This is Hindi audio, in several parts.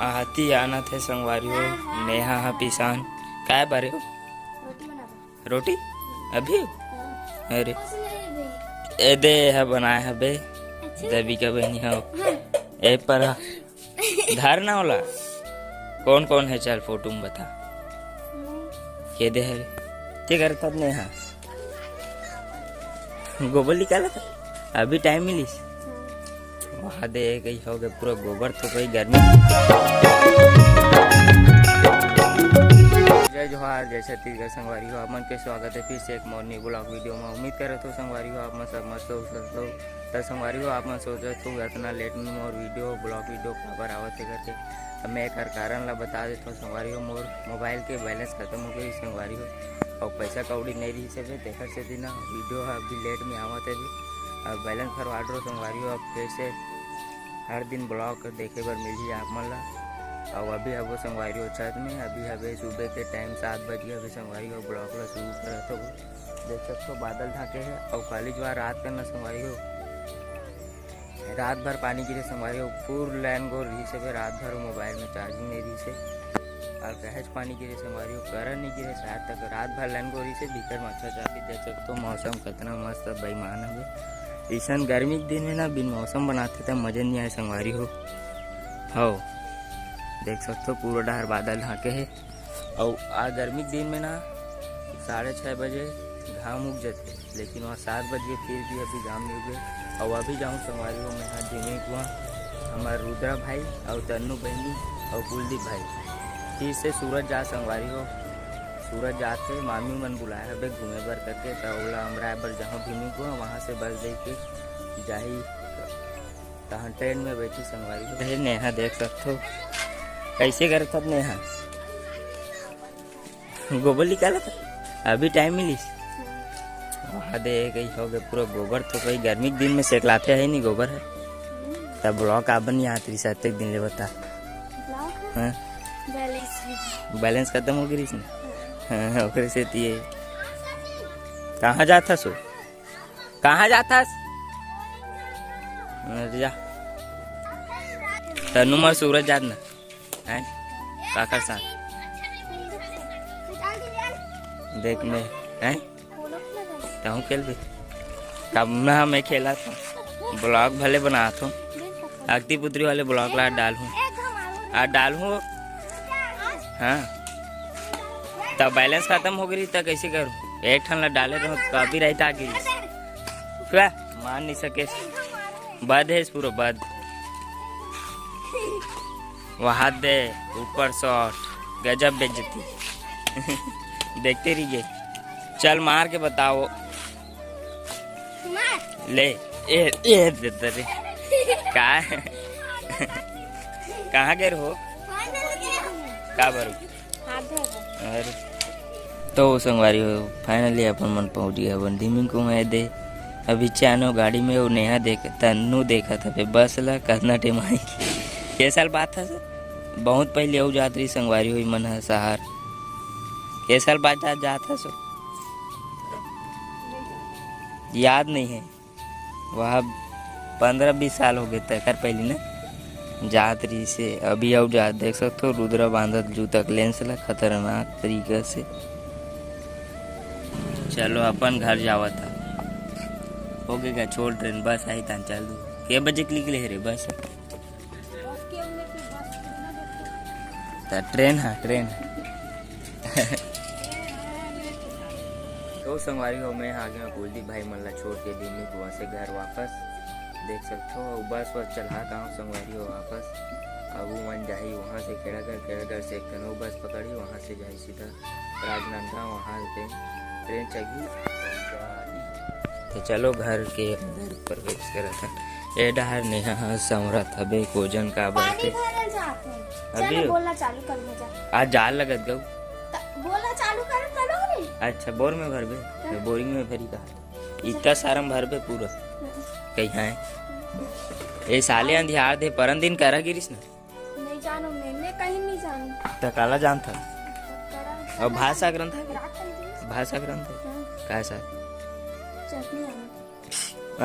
आती आना थे संगवारी हो नेहा हा पिसान काय बारे हो रोटी अभी अरे ए दे है बनाया है बे देवी का बहनी हो ए पर धार ना होला कौन कौन है चल फोटो में बता के दे है क्या करता नेहा गोबर निकाला था अभी टाइम मिली वहाँ दे गई हो गए पूरा गोबर तो गई गर्मी। जय जोहार जय छत्तीसगढ़ संगवारी हो आप मन के स्वागत है फिर से एक मॉर्निंग ब्लॉग वीडियो में। उम्मीद करे तो संगवारी हो आप मन सब मस्त हो तो संगवारी हो आप मन सोचे तो इतना लेट में मोर वीडियो ब्लॉग वीडियो खबर आवत है करके अब मैं एक कारण ला बता देता हूँ संगवारी हो मोर मोबाइल के बैलेंस खत्म हो गई संगवारी हो और पैसा कौड़ी नहीं रही से देखर से दिन वीडियो अभी लेट में आवत है अब बैलेंस फरवाड रो संगवारी हो अब फिर से हर दिन ब्लॉग देखे बर मिली आप मन ला और अभी अब संगवारी हो छत में अभी हवे सुबह के टाइम 7 बजे अभी संगवारी हो ब्लॉग ला शुरू करत हो देख सकते हो बादल ढाके है और कॉलेज बार रात करना संगवारी हो रात भर पानी गिरे संगवारी हो पूर्ण लाइन गो रही से रात भर मोबाइल में चार्जिंग नहीं रही से और कहज पानी गिरे संगवारी हो करंट नहीं गिरे शायद तक रात भर लाइन गो रही से भीतर मच्छर चापी देख सकते हो मौसम कितना मस्त बेईमान है ईसन गर्मी के दिन में ना बिन मौसम बनाते तब मजा नहीं आए संगवारी हो देख सकते हो पूरा डहर बादल ढाके है और आज गर्मी के दिन में ना 6:30 बजे घाम उग जाते लेकिन वहाँ 7 बजे फिर भी अभी घाम नहीं उगे और अभी जाऊँ संगवारी हो मैं हाथ जिमे वहाँ हमारे रुद्रा भाई और तन्नू बहनी और कुलदीप भाई फिर से सूरज जा संगवारी हो सूरज जाते मामी मन बुलाया है घूमे बर करके तो ओला हमरा बर जहाँ भी को वहाँ से बस दे के जाही तहाँ ट्रेन में बैठी संगवारी हो नेहा देख सकते हो कैसे करे था नेहा गोबर निकाला था अभी टाइम मिली वहाँ दे गई हो गए पूरा गोबर तो कई गर्मी के दिन में सेकलाते है नहीं गोबर है तब ब्लॉक आप नहीं आती सत्य दिन ले बता बैलेंस खत्म हो गई इसमें हाँ से तिये कहाँ जाता सो कहाँ जाता जा तनु मर सूरज जात ना है काकर साथ देख में है कहूँ खेल भी कब मैं खेला था ब्लॉग भले बना था अगती पुत्री वाले ब्लॉग ला डाल हूँ हाँ तब बैलेंस खत्म हो गई तब कैसे करूँ एक ठन ला डाले रहो कभी रहता गिरी मान नहीं सके बद है पूरा बद वहां दे ऊपर शॉट गजब बेइज्जती देखते रहिए चल मार के बताओ ले ए देते रे कहाँ गए हो का भरू अरे तो संगवारी हो फाइनली अपन मन पहुंच गया बंदी को मैं दे अभी चानो गाड़ी में वो नेहा देख तन्नू देखा था बस ला कितना टाइम आई के साल बात था सर बहुत पहले वो जात रही संगवारी हुई मन है सहार के साल बाद जाता सो याद नहीं है वहाँ 15-20 साल हो गए तक पहले ना जात रही से अभी अब जात देख सकते हो रुद्रा बांधत जूता लेंस ला खतरनाक तरीके से चलो अपन घर जावा था हो गया छोड़ ट्रेन बस आई था चल दू के बजे के निकले रे बस ट्रेन है ट्रेन तो संगवारी हो मैं आ गया कुलदीप भाई मल्ला छोड़ के दिन को वहाँ से घर वापस देख सकते हो बस चला गाँव संगवारी हो वापस अब वो मन जाही वहाँ से खेड़ागढ़ से कनो बस पकड़ी वहाँ से जाही सीधा राजनांदगांव वहाँ से ट्रेन चगी तो चलो घर के अंदर प्रवेश करा था ए डहर नेहा समरत हबे कोजन का बाते अभी बोलना चालू कर मजा आज जाल लगत गऊ बोलना चालू कर करोगे अच्छा बोर में भरबे बोरिंग में भरी का इतना सारा भरबे पूरा कहीं है ए साले अंधियार दे परन दिन करा गिरिस ना नहीं जानो मैं कहीं नहीं जानू तो काला जानता और भाषा ग्रंथ कैसा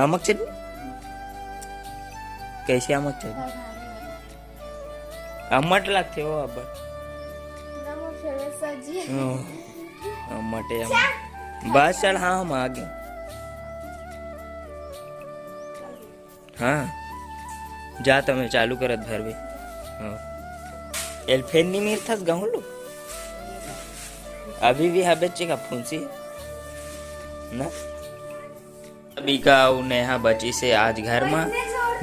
आमक चटनी कैसे आमक चटनी अम्मट लगते हो अब ना वो फेवरेट सब्जी है। अम्मटे बस चल हाँ हम आ गए हाँ जा તમે ચાલુ કરત ભરવે हाँ एलफेन नहीं मिल था गाँव लो अभी भी हाँ बच्चे का फुंसी ना अभी का नेहा बची से आज घर में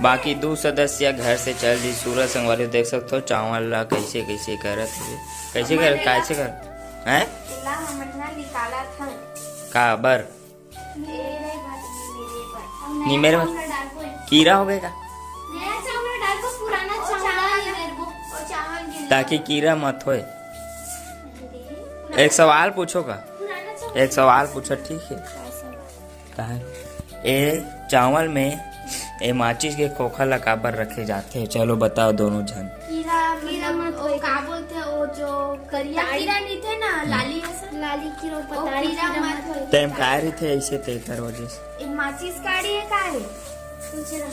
बाकी 2 सदस्य घर से चल दी सूरज संगवारी देख सकते हो चावल ला कैसे कैसे करत है कैसे कर हैं ला हमने निकाला था का बर मेरे पर नहीं मेरे में कीड़ा हो गए का नया चावल डाल को पुराना चावल मेरे को चावल गिर ताकि कीड़ा मत होए एक सवाल पूछो का पुराना चावल एक सवाल पूछो ठीक है कहा ए चावल में ए माचिस के खोखा लकाबर रखे जाते हैं चलो बताओ दोनों जन कीड़ा मत वो का बोलते हैं वो जो करिया कीड़ा नहीं थे ना लाली लाली कीड़ा पता कीड़ा मत हो टाइम का रही थे ऐसे ते कर वजह से एक माचिस काड़ी है का है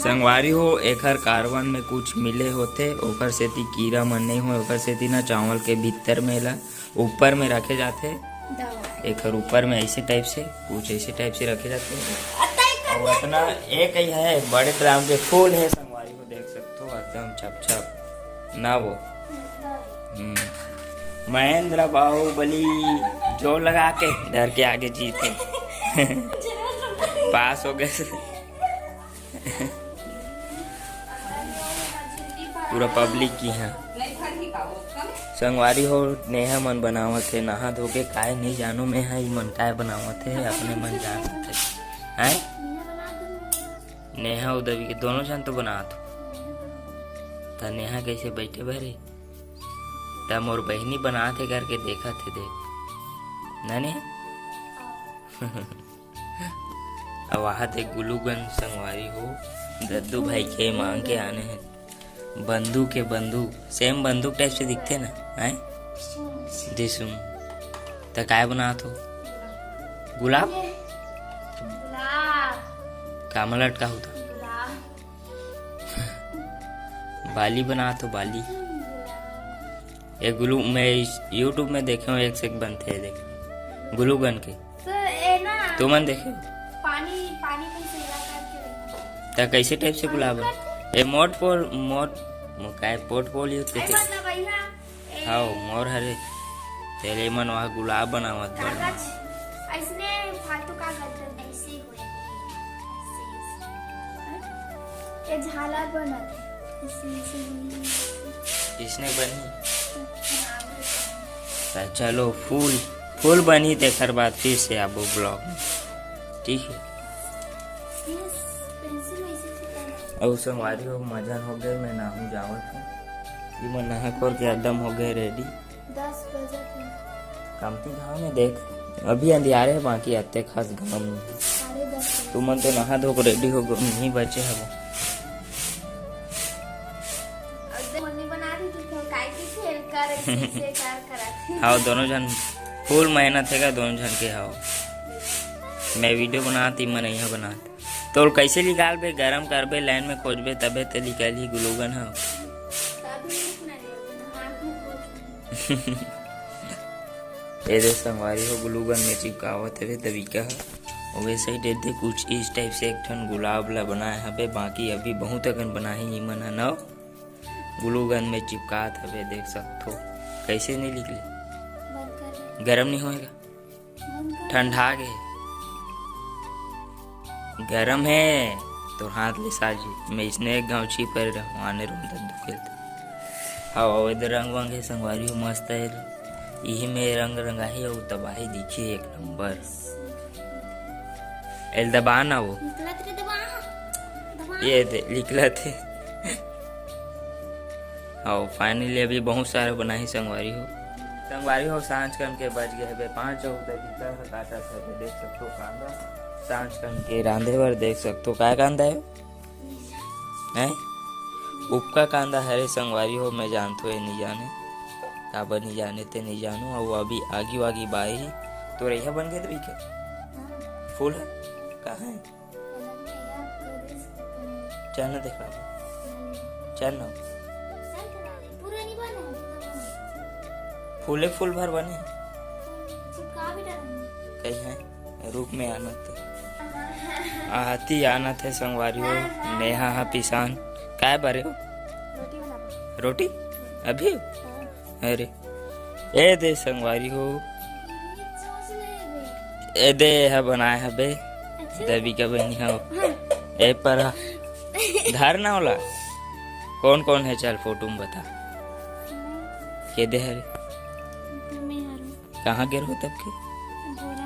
संगवारी हो एकर कार्बन में कुछ मिले होते ओकर सेती कीड़ा मन नहीं हो ओकर सेती ना चावल के भीतर में ला ऊपर में रखे जाते एकर ऊपर में ऐसे टाइप से कुछ ऐसे टाइप से रखे जाते हैं और इतना एक ही है बड़े ड्राम के फूल है संगवारी को देख सकते हो एकदम छप छप ना वो महेंद्र बाहुबली जो लगा के डर के आगे जीते पास हो गए पूरा पब्लिक की है संगवारी हो नेहा मन बनावत है नहा धो के काय नहीं जानो मैं है मन काय बनावत है अपने मन जानत है हैं नेहा उधर के दोनों जन तो बनात था नेहा कैसे बैठे भरे तब मोर बहनी बनाते करके देखा थे देख ना नेहा अब वहाँ थे गुलूगन संगवारी हो दद्दू भाई के मांग के आने हैं बंदूक के बंदूक सेम बंदूक टाइप से दिखते ना हैं दिसुम तो काय बना तो गुलाब कामल लटका होता बाली बना तो बाली एक गुलू मैं यूट्यूब में देखे हूँ एक से एक बनते हैं देख गुलूगन के तू मन देखे पानी पानी में से करके तो कैसे टाइप से गुलाब ए मोट काय पोट पोल यूज करते मतलब भैया हाँ मोर हरे तेरे मन वहाँ गुलाब बनावत बना ऐसने फालतू का गलत ऐसे ही होए ये झालर बनत इसने बनी तो चलो फूल बनी तेकर बाद फिर से आबो ब्लॉग में ठीक है और संगवारी हो मजा हो गए मैं नहाऊं जावत हूँ ये मैं नहा कर के एकदम हो गए रेडी 10 बजे कमती गाँव में देख अभी अंधियारे है बाकी आते खास गाँव में 10:30 तू मन तो नहा धो रेडी हो गए नहीं बचे है वो मम्मी बना रही थी काय की खेल कर ऐसे कर करा हाँ दोनों जन फुल मेहनत है दोनों जन के हाँ मैं वीडियो बनाती मैं नहीं बनाती तो कैसे निकाल बे गरम करबे लाइन में खोजबे तबे तो निकाल ही ग्लूगन है ये दे संगवारी हो ग्लूगन में चिपकावत है तरीका है वैसे ही देते कुछ इस टाइप से एक ठन गुलाब ला बनाए हबे बाकी अभी बहुत अगन बनाए ही मन न ग्लूगन में चिपकात हबे देख सकते हो कैसे नहीं निकले गरम नहीं होएगा ठंडा गए गरम है तो हाथ ले साजी मैं इसने एक गाँव छी पर आने रूम तक दुखेल हाँ इधर रंग वंग है संगवारी हो मस्त है यही में रंग रंगाही और तबाही दिखी एक नंबर एल दबा ना वो ये निकला थे हाँ फाइनली अभी बहुत सारे बनाई संगवारी हो सांझ कन के बज गए 5 काटा था देख सकते हो कांदा सांझ कन के रांधे बर देख सकते हो काय कांदा है उपका कांदा हरे संगवारी हो मैं जानते हो नहीं जाने काबर नहीं जाने ते नहीं जानो और अभी आगी वागी बाई तो रैया बन गए तो क्या फूल है कहाँ है चल ना देखा चल ना फूले फूल भर बने चिपका भी डालूंगी। कहीं है रूप में आना था आती आना थे संगवारी हो नेहा हा पिसान काय बरे हो रोटी बना। रोटी अभी अरे ए दे संगवारी हो सोच ले बे। ए दे है बनाया है बे अच्छा दबी का बनी हो ए पर धार ना होला कौन कौन है चल फोटो में बता के दे हरे मैं हारू कहाँ गिर हो तब के बोला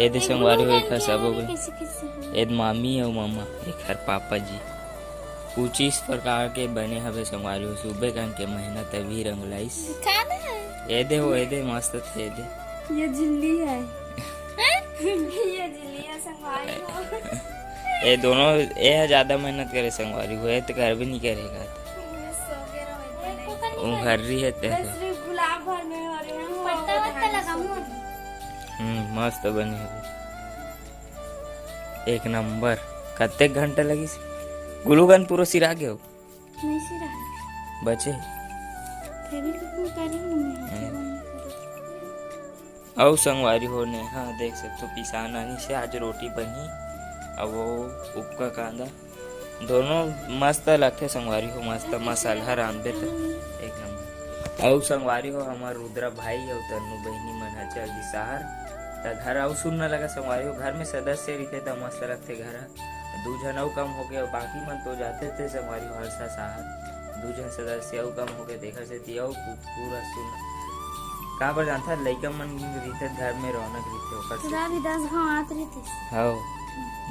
ए दे संगवारी हो एक हर सब हो गए किसी किसी एक मामी और मामा एक हर पापा जी कुछ इस प्रकार के बने हवे संगवारी हो सुबह का के मेहनत अभी रंग लाइस खाना है। ए दे हो ए दे मस्त थे दे ये झिल्ली है ये झिल्ली है संगवारी हो। ये दोनों ये ज्यादा मेहनत करे संगवारी हो तो घर भी नहीं करेगा सो के रहो वो घर रही है ते सिर्फ गुलाब भर में हो रहे हैं पत्ता वत्ता लगाऊं। मस्त बने हुए एक नंबर कत्ते घंटे लगी गुलूगन पूरा सिरा गए हो नहीं सिरा बचे फेविक्विक करेंगे मैं और संगवारी हो ने हाँ देख सकते हो पिसान आनी से आज रोटी बनी और वो उपका कांदा दोनों मस्त लगते संगवारी हो मस्त मसाला रांधे तो एक नंबर और संगवारी हो हमार रुद्रा भाई और तन्नू बहनी मन चल दी शहर त घर और सुनने लगा संगवारी हो घर में सदस्य रहते तो मस्त रखते घर दो जन और कम हो गए और बाकी मन तो जाते थे संगवारी हो हरसा शहर दो जन सदस्य और कम हो गए देखा से दिया पूरा सुन कहाँ पर जानता लड़का मन रहते घर में रौनक रहते ओकर से भी 10 गांव आत रही थी। हाँ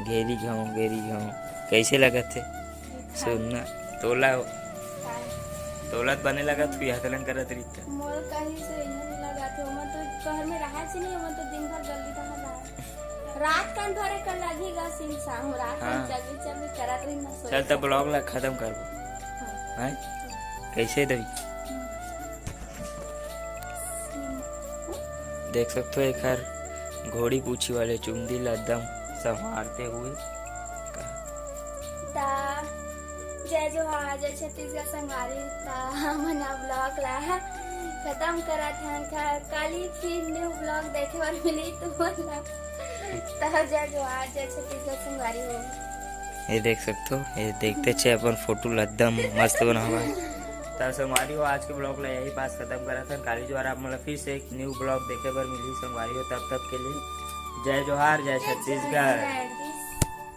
घेरी घाव कैसे लगा थे सुनना तोला तोलत बने लगा तू यहाँ तलन करत रही मोर कहीं से इधर लगा थे मैं तो घर में रहा से नहीं मैं तो दिन भर जल्दी कहाँ रहा रात कान भरे कर लगी गा सिंह शाम रात कान हाँ। चल करत रही ना सोच चल तब ब्लॉग ला खत्म कर वो हैं कैसे दवी देख सकते हो एक हर घोड़ी पूछी वाले चुंदी लदम संभालते हुए ता जय जोहार जय छत्तीसगढ़ संगवारी ता मना ब्लॉग ला खत्म करा था काली फिर न्यू ब्लॉग देखे और मिली तो बोला ता जय जोहार जय छत्तीसगढ़ संगवारी हो ये देख सकते हो ये देखते छे अपन फोटो लदम मस्त बना हुआ है तो संगवारी हो आज के ब्लॉग ला यही बात खत्म करा था काली जोहार आप मतलब फिर से एक न्यू ब्लॉग देखे पर मिली संगवारी हो तब के लिए जय जोहार जय छत्तीसगढ़।